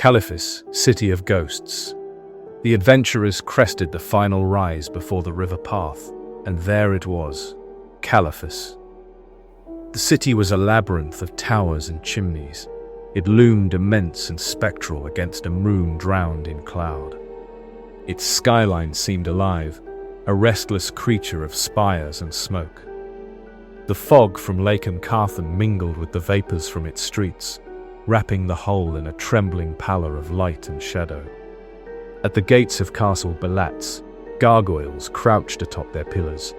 Caliphas, city of ghosts. The adventurers crested the final rise before the river path, and there it was, Caliphas. The city was a labyrinth of towers and chimneys. It loomed immense and spectral against a moon drowned in cloud. Its skyline seemed alive, a restless creature of spires and smoke. The fog from Lake Carthan mingled with the vapors from its streets, wrapping the whole in a trembling pallor of light and shadow. At the gates of Castle Balatz, gargoyles crouched atop their pillars,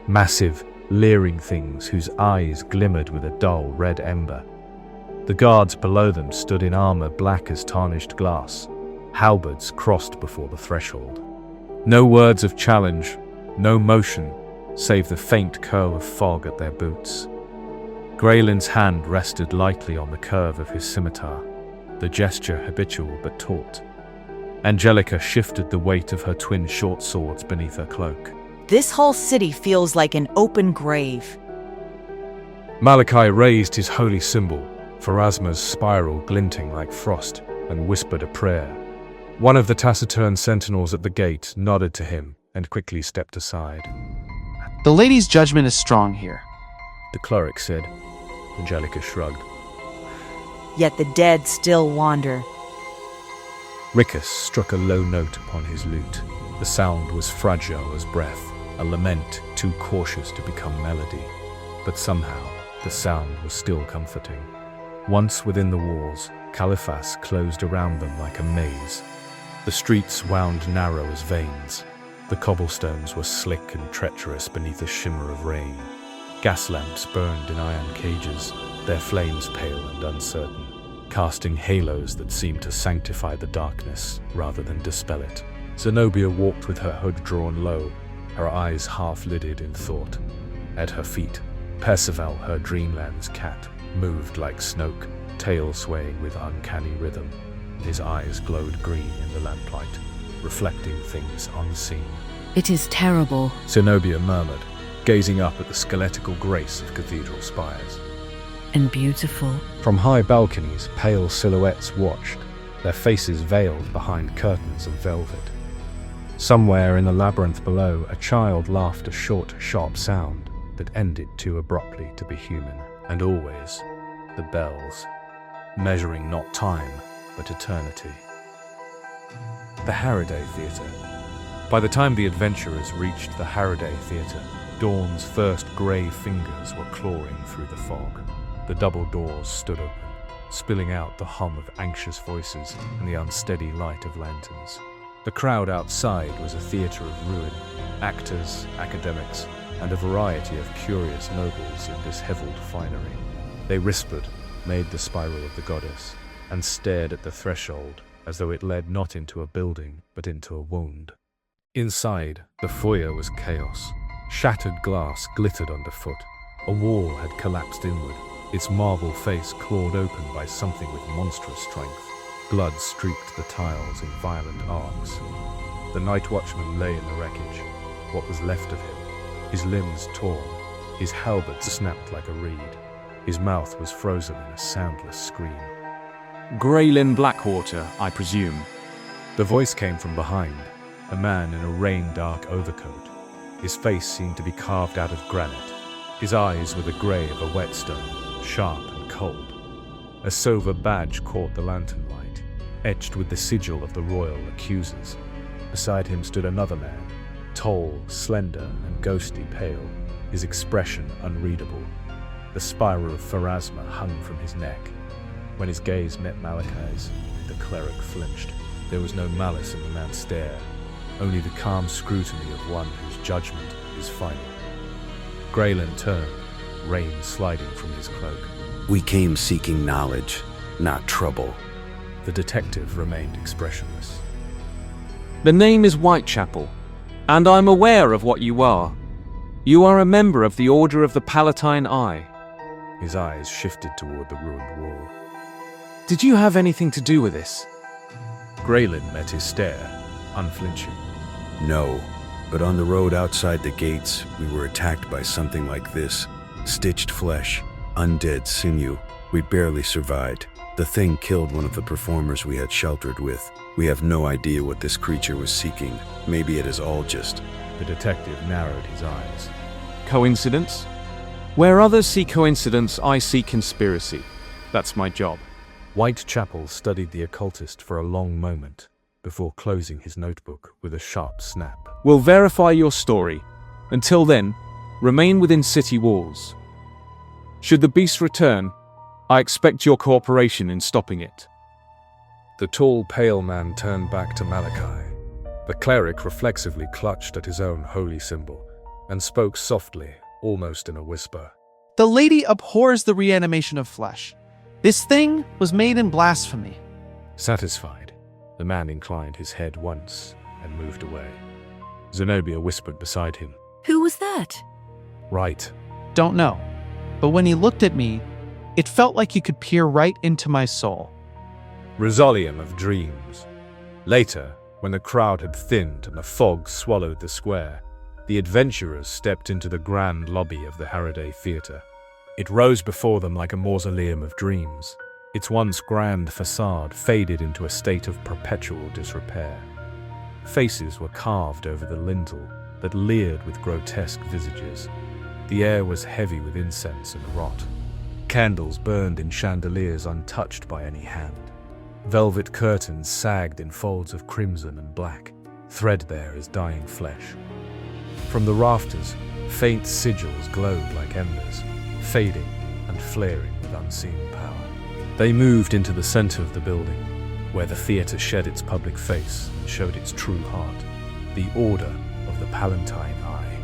massive, leering things whose eyes glimmered with a dull red ember. The guards below them stood in armor black as tarnished glass, halberds crossed before the threshold. No words of challenge, no motion, save the faint curl of fog at their boots. Greylin's hand rested lightly on the curve of his scimitar, the gesture habitual but taut. Angelica shifted the weight of her twin short swords beneath her cloak. This whole city feels like an open grave. Malachi raised his holy symbol, Pharasma's spiral glinting like frost, and whispered a prayer. One of the taciturn sentinels at the gate nodded to him and quickly stepped aside. The lady's judgment is strong here, The cleric said. Angelica shrugged. Yet the dead still wander. Rickus struck a low note upon his lute. The sound was fragile as breath, a lament too cautious to become melody. But somehow, the sound was still comforting. Once within the walls, Caliphas closed around them like a maze. The streets wound narrow as veins. The cobblestones were slick and treacherous beneath a shimmer of rain. Gas lamps burned in iron cages, their flames pale and uncertain, casting halos that seemed to sanctify the darkness rather than dispel it. Zenobia walked with her hood drawn low, her eyes half-lidded in thought. At her feet, Percival, her dreamland's cat, moved like Snoke, tail swaying with uncanny rhythm. His eyes glowed green in the lamplight, reflecting things unseen. It is terrible, Zenobia murmured, gazing up at the skeletal grace of cathedral spires. and beautiful. From high balconies, pale silhouettes watched, their faces veiled behind curtains of velvet. Somewhere in the labyrinth below, a child laughed a short, sharp sound that ended too abruptly to be human. And always, the bells, measuring not time, but eternity. The Harroday Theatre. By the time the adventurers reached the Harroday Theatre, dawn's first grey fingers were clawing through the fog. The double doors stood open, spilling out the hum of anxious voices and the unsteady light of lanterns. The crowd outside was a theatre of ruin, actors, academics, and a variety of curious nobles in dishevelled finery. They whispered, made the spiral of the goddess, and stared at the threshold as though it led not into a building, but into a wound. Inside, the foyer was chaos. Shattered glass glittered underfoot. A wall had collapsed inward, its marble face clawed open by something with monstrous strength. Blood streaked the tiles in violent arcs. The night watchman lay in the wreckage, what was left of him, his limbs torn, his halberd snapped like a reed. His mouth was frozen in a soundless scream. Greylin Blackwater, I presume. The voice came from behind, a man in a rain-dark overcoat. His face seemed to be carved out of granite. His eyes were the grey of a whetstone, sharp and cold. A silver badge caught the lantern light, etched with the sigil of the royal accusers. Beside him stood another man, tall, slender, and ghostly pale, his expression unreadable. The spiral of Pharasma hung from his neck. When his gaze met Malachi's, the cleric flinched. There was no malice in the man's stare, only the calm scrutiny of one whose judgment is final. Greylin turned, rain sliding from his cloak. We came seeking knowledge, not trouble. The detective remained expressionless. The name is Whitechapel, and I'm aware of what you are. You are a member of the Order of the Palatine Eye. His eyes shifted toward the ruined wall. Did you have anything to do with this? Greylin met his stare, unflinching. No, but on the road outside the gates, we were attacked by something like this. Stitched flesh, undead sinew. We barely survived. The thing killed one of the performers we had sheltered with. We have no idea what this creature was seeking. Maybe it is all just... The detective narrowed his eyes. Coincidence? Where others see coincidence, I see conspiracy. That's my job. Whitechapel studied the occultist for a long moment before closing his notebook with a sharp snap. We'll verify your story. Until then, remain within city walls. Should the beast return, I expect your cooperation in stopping it. The tall, pale man turned back to Malachi. The cleric reflexively clutched at his own holy symbol and spoke softly, almost in a whisper. The lady abhors the reanimation of flesh. This thing was made in blasphemy. Satisfied, the man inclined his head once and moved away. Zenobia whispered beside him. Who was that? Right. Don't know. But when he looked at me, it felt like he could peer right into my soul. Rosalium of dreams. Later, when the crowd had thinned and the fog swallowed the square, the adventurers stepped into the grand lobby of the Harroday Theatre. It rose before them like a mausoleum of dreams. Its once grand facade faded into a state of perpetual disrepair. Faces were carved over the lintel that leered with grotesque visages. The air was heavy with incense and rot. Candles burned in chandeliers untouched by any hand. Velvet curtains sagged in folds of crimson and black, threadbare as dying flesh. From the rafters, faint sigils glowed like embers, fading and flaring with unseen power. They moved into the center of the building, where the theatre shed its public face and showed its true heart, the Order of the Palatine Eye.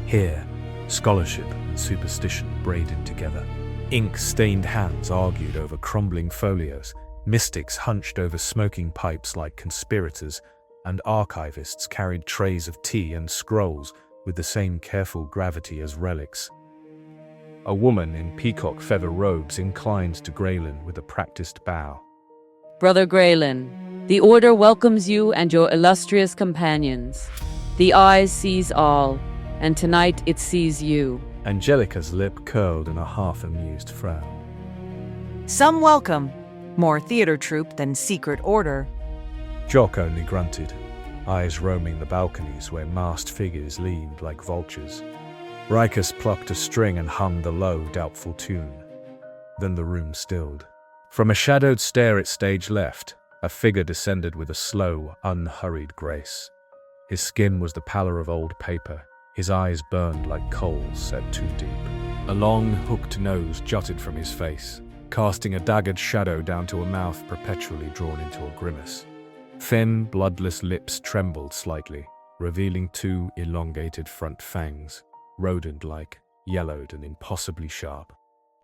Here, scholarship and superstition braided together. Ink-stained hands argued over crumbling folios, mystics hunched over smoking pipes like conspirators, and archivists carried trays of tea and scrolls with the same careful gravity as relics. A woman in peacock feather robes inclined to Graylin with a practiced bow. Brother Graylin, the Order welcomes you and your illustrious companions. The Eye sees all, and tonight it sees you. Angelica's lip curled in a half-amused frown. Some welcome. More theater troupe than secret order. Jock only grunted, eyes roaming the balconies where masked figures leaned like vultures. Rikus plucked a string and hummed a low, doubtful tune. Then the room stilled. From a shadowed stair at stage left, a figure descended with a slow, unhurried grace. His skin was the pallor of old paper. His eyes burned like coals set too deep. A long, hooked nose jutted from his face, casting a daggered shadow down to a mouth perpetually drawn into a grimace. Thin, bloodless lips trembled slightly, revealing two elongated front fangs, rodent-like, yellowed and impossibly sharp.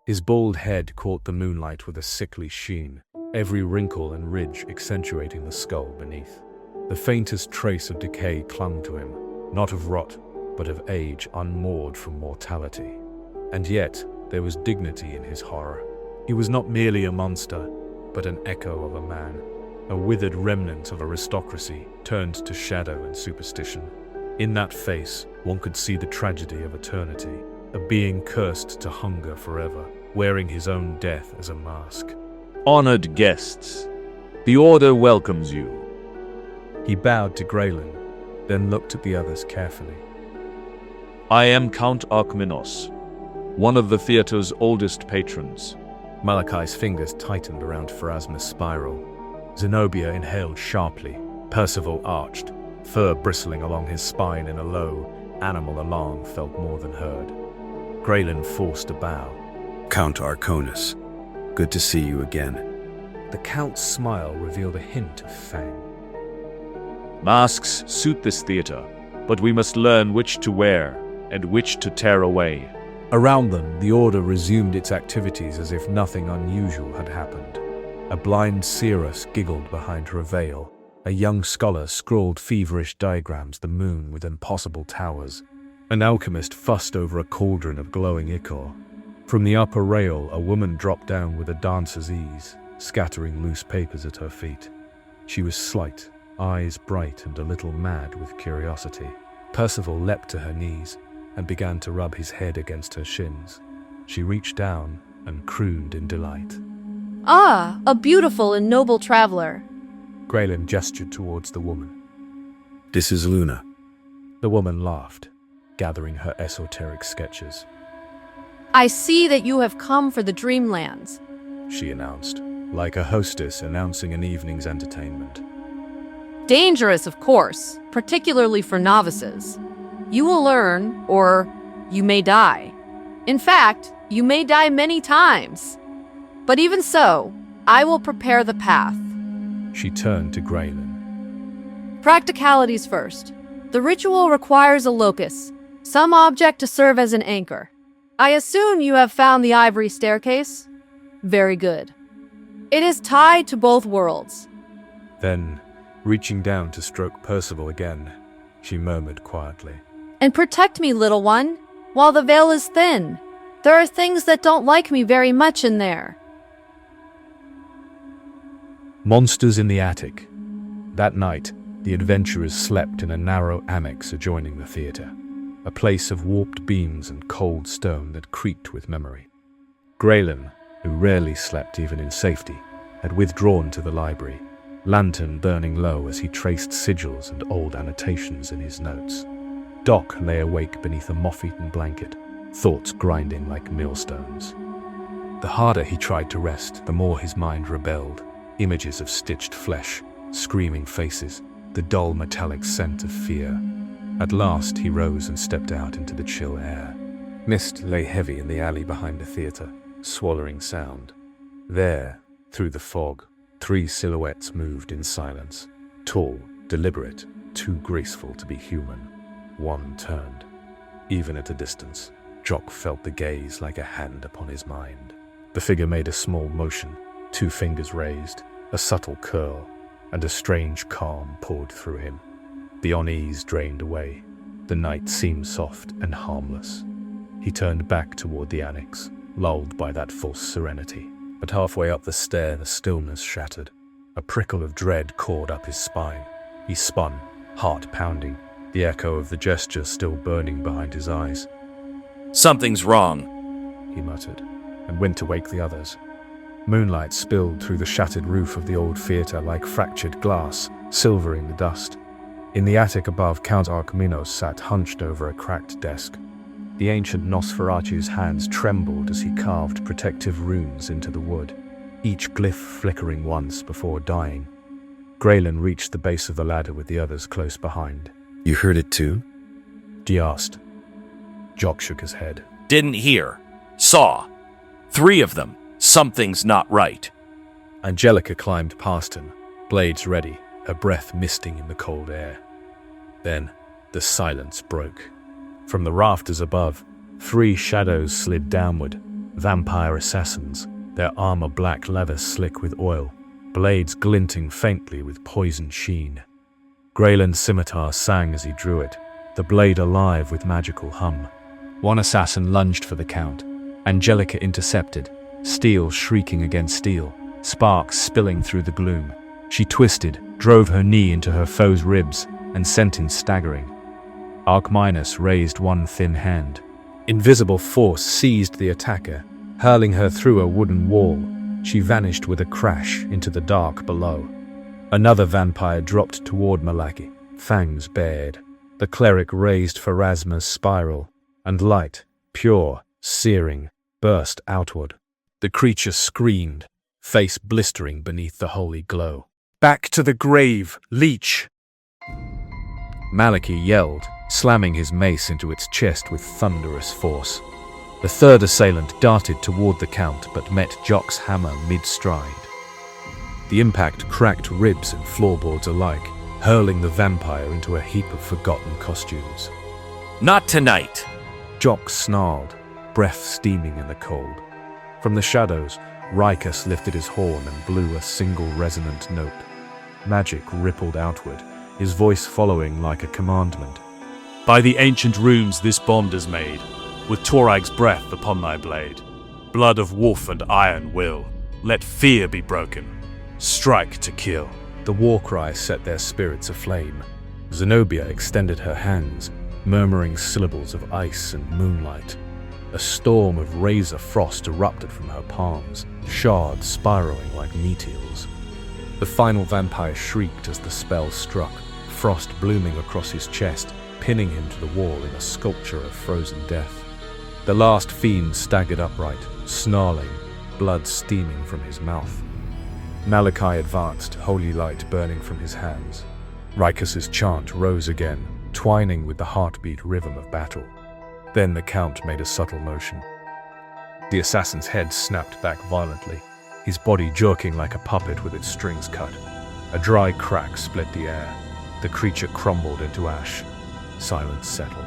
His bald head caught the moonlight with a sickly sheen, every wrinkle and ridge accentuating the skull beneath. The faintest trace of decay clung to him, not of rot, but of age unmoored from mortality. And yet, there was dignity in his horror. He was not merely a monster, but an echo of a man, a withered remnant of aristocracy turned to shadow and superstition. In that face, one could see the tragedy of eternity, a being cursed to hunger forever, wearing his own death as a mask. Honored guests, the Order welcomes you. He bowed to Graylin, then looked at the others carefully. I am Count Archmenos, one of the theater's oldest patrons. Malachi's fingers tightened around Pharasma's spiral. Zenobia inhaled sharply. Percival arched, fur bristling along his spine in a low, animal alarm felt more than heard. Graylin forced a bow. Count Arconis, good to see you again. The Count's smile revealed a hint of fang. Masks suit this theater, but we must learn which to wear and which to tear away. Around them, the Order resumed its activities as if nothing unusual had happened. A blind seeress giggled behind her veil. A young scholar scrawled feverish diagrams of the moon with impossible towers. An alchemist fussed over a cauldron of glowing ichor. From the upper rail, a woman dropped down with a dancer's ease, scattering loose papers at her feet. She was slight, eyes bright and a little mad with curiosity. Percival leapt to her knees and began to rub his head against her shins. She reached down and crooned in delight. Ah, a beautiful and noble traveler. Graylin gestured towards the woman. This is Luna. The woman laughed, gathering her esoteric sketches. I see that you have come for the Dreamlands. She announced, like a hostess announcing an evening's entertainment. Dangerous, of course, particularly for novices. You will learn, or you may die. In fact, you may die many times. But even so, I will prepare the path. She turned to Graylin. Practicalities first. The ritual requires a locus, some object to serve as an anchor. I assume you have found the ivory staircase? Very good. It is tied to both worlds. Then, reaching down to stroke Percival again, she murmured quietly. And protect me, little one, while the veil is thin. There are things that don't like me very much in there. Monsters in the attic. That night, the adventurers slept in a narrow annex adjoining the theatre, a place of warped beams and cold stone that creaked with memory. Graylin, who rarely slept even in safety, had withdrawn to the library, lantern burning low as he traced sigils and old annotations in his notes. Doc lay awake beneath a moth-eaten blanket, thoughts grinding like millstones. The harder he tried to rest, the more his mind rebelled. Images of stitched flesh, screaming faces, the dull metallic scent of fear. At last he rose and stepped out into the chill air. Mist lay heavy in the alley behind the theatre, swallowing sound. There, through the fog, 3 silhouettes moved in silence. Tall, deliberate, too graceful to be human. One turned. Even at a distance, Jock felt the gaze like a hand upon his mind. The figure made a small motion, 2 fingers raised, a subtle curl, and a strange calm poured through him. The unease drained away. The night seemed soft and harmless. He turned back toward the annex, lulled by that false serenity. But halfway up the stair, the stillness shattered. A prickle of dread cawed up his spine. He spun, heart pounding, the echo of the gesture still burning behind his eyes. Something's wrong, he muttered, and went to wake the others. Moonlight spilled through the shattered roof of the old theatre like fractured glass, silvering the dust. In the attic above, Count Archiminos sat hunched over a cracked desk. The ancient Nosferatu's hands trembled as he carved protective runes into the wood, each glyph flickering once before dying. Graylin reached the base of the ladder with the others close behind. You heard it too? He asked. Jock shook his head. Didn't hear. Saw. 3 of them. Something's not right. Angelica climbed past him, blades ready, her breath misting in the cold air. Then, the silence broke. From the rafters above, 3 shadows slid downward, vampire assassins, their armor black leather slick with oil, blades glinting faintly with poison sheen. Graylin's scimitar sang as he drew it, the blade alive with magical hum. One assassin lunged for the Count. Angelica intercepted, steel shrieking against steel, sparks spilling through the gloom. She twisted, drove her knee into her foe's ribs, and sent him staggering. Archiminos raised one thin hand. Invisible force seized the attacker, hurling her through a wooden wall. She vanished with a crash into the dark below. Another vampire dropped toward Malaki, fangs bared. The cleric raised Pharasma's spiral, and light, pure, searing, burst outward. The creature screamed, face blistering beneath the holy glow. "Back to the grave, leech!" Malaki yelled, slamming his mace into its chest with thunderous force. The third assailant darted toward the Count but met Jock's hammer mid-stride. The impact cracked ribs and floorboards alike, hurling the vampire into a heap of forgotten costumes. Not tonight! Jock snarled, breath steaming in the cold. From the shadows, Rikus lifted his horn and blew a single resonant note. Magic rippled outward, his voice following like a commandment. By the ancient runes this bond is made, with Torag's breath upon thy blade. Blood of wolf and iron will, let fear be broken. Strike to kill. The war cry set their spirits aflame. Zenobia extended her hands, murmuring syllables of ice and moonlight. A storm of razor frost erupted from her palms, shards spiraling like meteors. The final vampire shrieked as the spell struck, frost blooming across his chest, pinning him to the wall in a sculpture of frozen death. The last fiend staggered upright, snarling, blood steaming from his mouth. Malachi advanced, holy light burning from his hands. Ricus's chant rose again, twining with the heartbeat rhythm of battle. Then the Count made a subtle motion. The assassin's head snapped back violently, his body jerking like a puppet with its strings cut. A dry crack split the air. The creature crumbled into ash. Silence settled.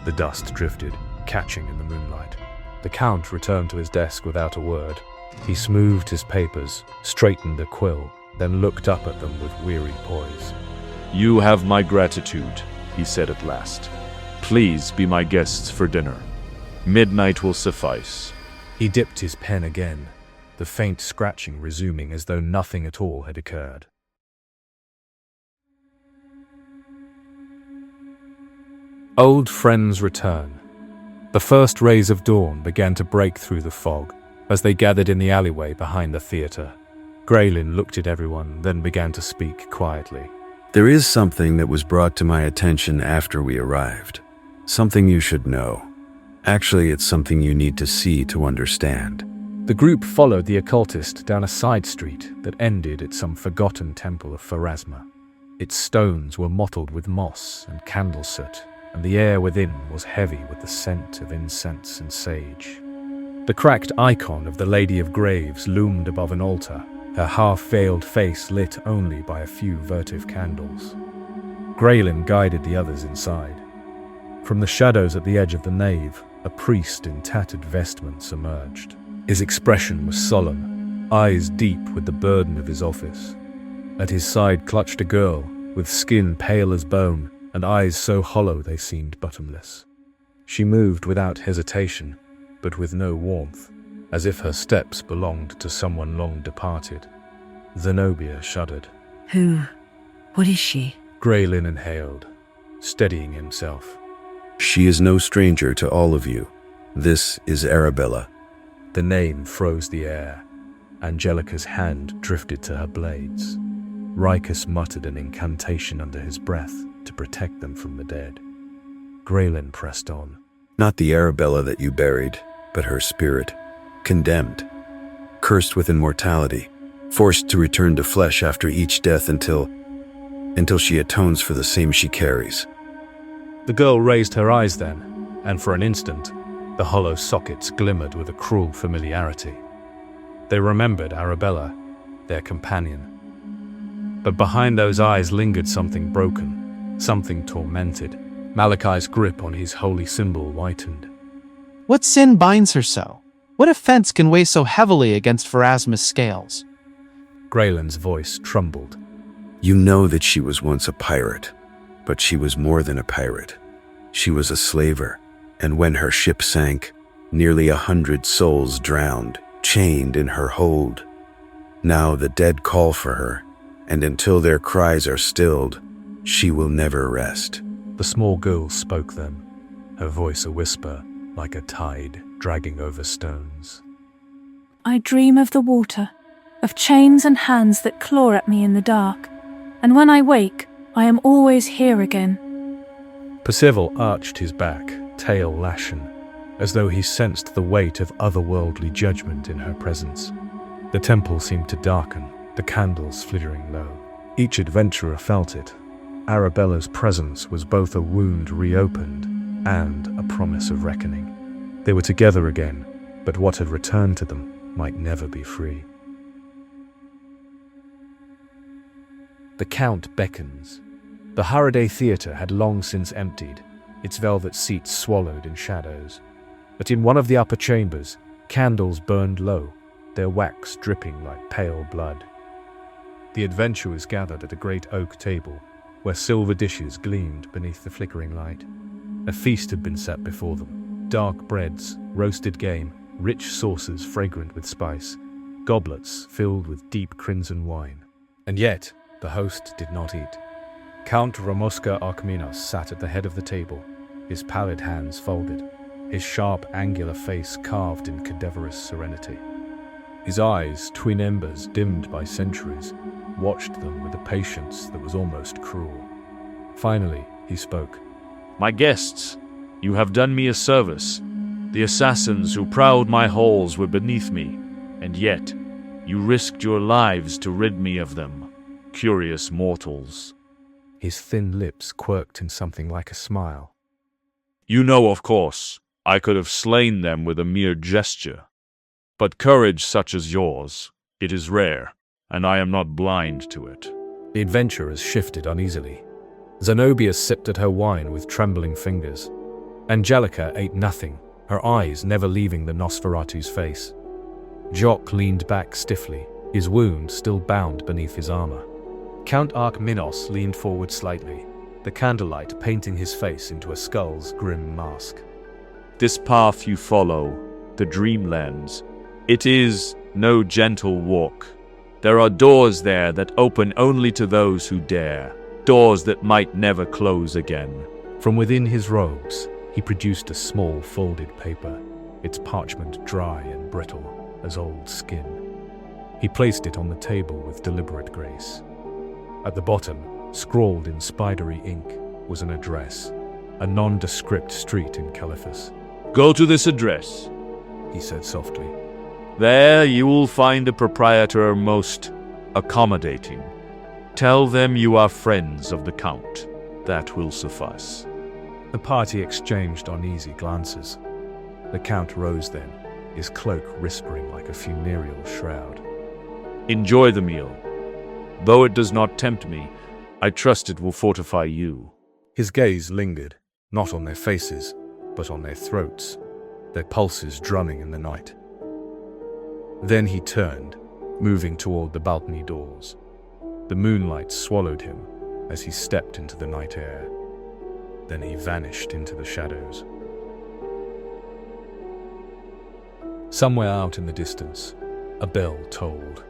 The dust drifted, catching in the moonlight. The Count returned to his desk without a word. He smoothed his papers, straightened a quill, then looked up at them with weary poise. "You have my gratitude," he said at last. "Please be my guests for dinner. Midnight will suffice." He dipped his pen again, the faint scratching resuming as though nothing at all had occurred. Old friends return. The first rays of dawn began to break through the fog as they gathered in the alleyway behind the theatre. Graylin looked at everyone, then began to speak quietly. There is something that was brought to my attention after we arrived. Something you should know. Actually, it's something you need to see to understand. The group followed the occultist down a side street that ended at some forgotten temple of Pharasma. Its stones were mottled with moss and candle soot, and the air within was heavy with the scent of incense and sage. The cracked icon of the Lady of Graves loomed above an altar, her half-veiled face lit only by a few votive candles. Graylin guided the others inside. From the shadows at the edge of the nave, a priest in tattered vestments emerged. His expression was solemn, eyes deep with the burden of his office. At his side clutched a girl, with skin pale as bone, and eyes so hollow they seemed bottomless. She moved without hesitation, but with no warmth, as if her steps belonged to someone long departed. Zenobia shuddered. Who? What is she? Graylin inhaled, steadying himself. She is no stranger to all of you. This is Arabella. The name froze the air. Angelica's hand drifted to her blades. Ricus muttered an incantation under his breath to protect them from the dead. Graylin pressed on. Not the Arabella that you buried, but her spirit, condemned, cursed with immortality, forced to return to flesh after each death until she atones for the same she carries. The girl raised her eyes then, and for an instant, the hollow sockets glimmered with a cruel familiarity. They remembered Arabella, their companion. But behind those eyes lingered something broken, something tormented. Malachi's grip on his holy symbol whitened. What sin binds her so? What offense can weigh so heavily against Pharasma's scales? Graylin's voice trembled. You know that she was once a pirate, but she was more than a pirate. She was a slaver, and when her ship sank, nearly 100 souls drowned, chained in her hold. Now the dead call for her, and until their cries are stilled, she will never rest. The small girl spoke then, her voice a whisper, like a tide dragging over stones. I dream of the water, of chains and hands that claw at me in the dark, and when I wake, I am always here again. Percival arched his back, tail lashing, as though he sensed the weight of otherworldly judgment in her presence. The temple seemed to darken, the candles flickering low. Each adventurer felt it. Arabella's presence was both a wound reopened and a promise of reckoning. They were together again, but what had returned to them might never be free. The Count beckons. The Haraday Theatre had long since emptied, its velvet seats swallowed in shadows. But in one of the upper chambers, candles burned low, their wax dripping like pale blood. The adventurers gathered at a great oak table, where silver dishes gleamed beneath the flickering light. A feast had been set before them. Dark breads, roasted game, rich sauces fragrant with spice, goblets filled with deep crimson wine. And yet, the host did not eat. Count Ramosca Archminos sat at the head of the table, his pallid hands folded. his sharp, angular face carved in cadaverous serenity. His eyes, twin embers dimmed by centuries, watched them with a patience that was almost cruel. Finally, he spoke. My guests, you have done me a service. The assassins who prowled my halls were beneath me, and yet you risked your lives to rid me of them. Curious mortals. His thin lips quirked in something like a smile. You know, of course, I could have slain them with a mere gesture. But courage such as yours, it is rare, and I am not blind to it. The adventurers shifted uneasily. Zenobia sipped at her wine with trembling fingers. Angelica ate nothing, her eyes never leaving the Nosferatu's face. Jock leaned back stiffly, his wound still bound beneath his armor. Count Archminos leaned forward slightly, the candlelight painting his face into a skull's grim mask. This path you follow, the Dreamlands, it is no gentle walk. There are doors there that open only to those who dare, doors that might never close again. From within his robes, he produced a small folded paper, its parchment dry and brittle as old skin. He placed it on the table with deliberate grace. At the bottom, scrawled in spidery ink, was an address, a nondescript street in Caliphas. Go to this address, he said softly. There you will find a proprietor most accommodating. Tell them you are friends of the Count. That will suffice. The party exchanged uneasy glances. The Count rose then, his cloak whispering like a funereal shroud. Enjoy the meal. Though it does not tempt me, I trust it will fortify you. His gaze lingered, not on their faces, but on their throats, their pulses drumming in the night. Then he turned, moving toward the balcony doors. The moonlight swallowed him as he stepped into the night air. Then he vanished into the shadows. Somewhere out in the distance, a bell tolled.